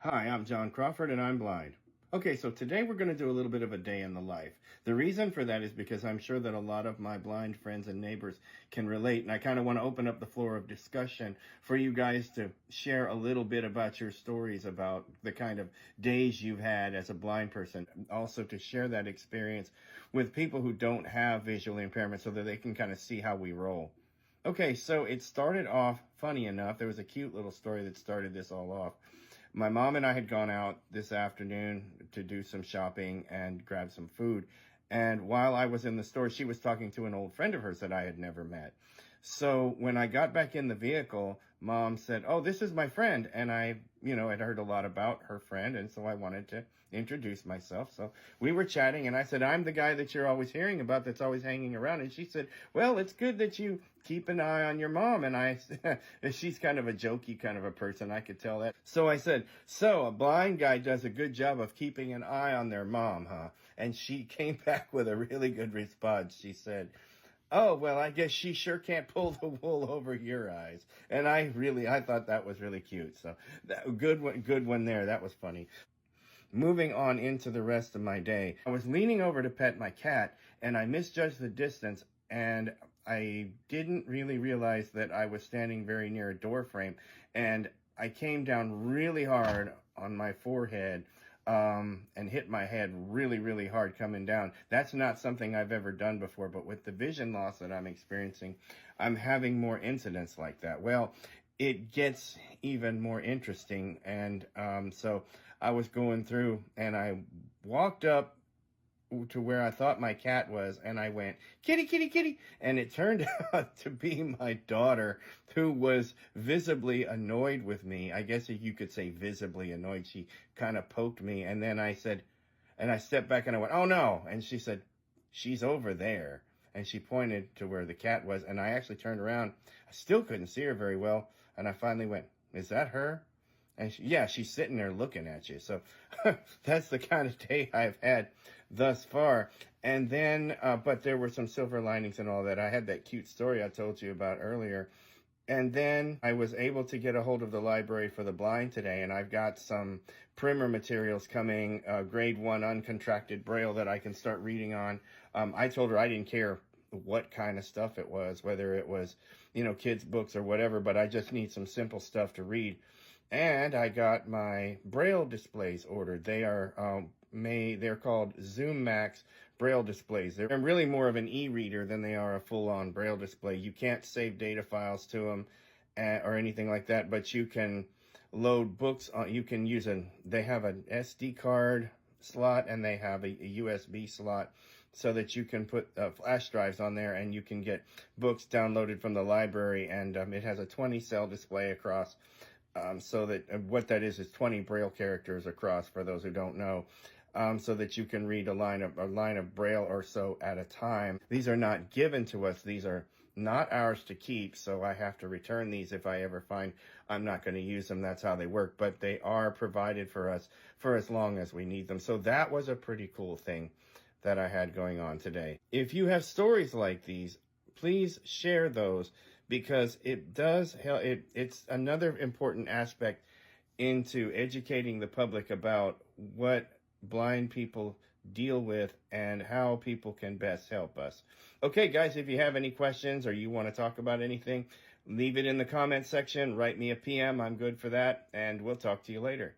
Hi, I'm John Crawford and I'm blind. Okay, so today we're going to do a little bit of a day in the life. The reason for that is because I'm sure that a lot of my blind friends and neighbors can relate, and I kind of want to open up the floor of discussion for you guys to share a little bit about your stories about the kind of days you've had as a blind person. Also to share that experience with people who don't have visual impairment so that they can kind of see how we roll. Okay, so it started off, funny enough, there was a cute little story that started this all off. My mom and I had gone out this afternoon to do some shopping and grab some food. And while I was in the store, she was talking to an old friend of hers that I had never met. So when I got back in the vehicle, Mom said, "Oh, this is my friend." And I, had heard a lot about her friend. And so I wanted to introduce myself. So we were chatting and I said, "I'm the guy that you're always hearing about that's always hanging around." And she said, "Well, it's good that you keep an eye on your mom." And she's kind of a jokey kind of a person. I could tell that. So I said, "So a blind guy does a good job of keeping an eye on their mom, huh?" And she came back with a really good response. She said, "Oh, well, I guess she sure can't pull the wool over your eyes." And I thought that was really cute. So good one there. That was funny. Moving on into the rest of my day, I was leaning over to pet my cat and I misjudged the distance, and I didn't really realize that I was standing very near a door frame, and I came down really hard on my forehead and hit my head really, really hard coming down. That's not something I've ever done before, but with the vision loss that I'm experiencing, I'm having more incidents like that. Well, it gets even more interesting. And so I was going through and I walked up to where I thought my cat was, and I went, "Kitty, kitty, kitty." And it turned out to be my daughter, who was visibly annoyed with me. I guess if you could say visibly annoyed. She kind of poked me, and then I said, and I stepped back and I went, "Oh no." And she said, "She's over there." And she pointed to where the cat was, and I actually turned around. I still couldn't see her very well, and I finally went, "Is that her?" And yeah, she's sitting there looking at you. So that's the kind of day I've had thus far. And then, but there were some silver linings and all that. I had that cute story I told you about earlier. And then I was able to get a hold of the Library for the Blind today, and I've got some primer materials coming, grade 1 uncontracted Braille that I can start reading on. I told her I didn't care what kind of stuff it was, whether it was, kids' books or whatever, but I just need some simple stuff to read. And I got my Braille displays ordered. They are they're called Zoom Max Braille displays. They're really more of an e-reader than they are a full-on Braille display. You can't save data files to them or anything like that, but you can load books on. You can use they have an SD card slot and they have a USB slot, so that you can put flash drives on there and you can get books downloaded from the library. And it has a 20-cell display across. So that what that is 20 Braille characters across, for those who don't know, so that you can read a line of Braille or so at a time. These are not given to us. These are not ours to keep, so I have to return these if I ever find I'm not going to use them. That's how they work, but they are provided for us for as long as we need them. So that was a pretty cool thing that I had going on today. If you have stories like these, please share those, because it does help. It's another important aspect into educating the public about what blind people deal with and how people can best help us. Okay, guys, if you have any questions or you want to talk about anything, leave it in the comment section. Write me a PM. I'm good for that, and we'll talk to you later.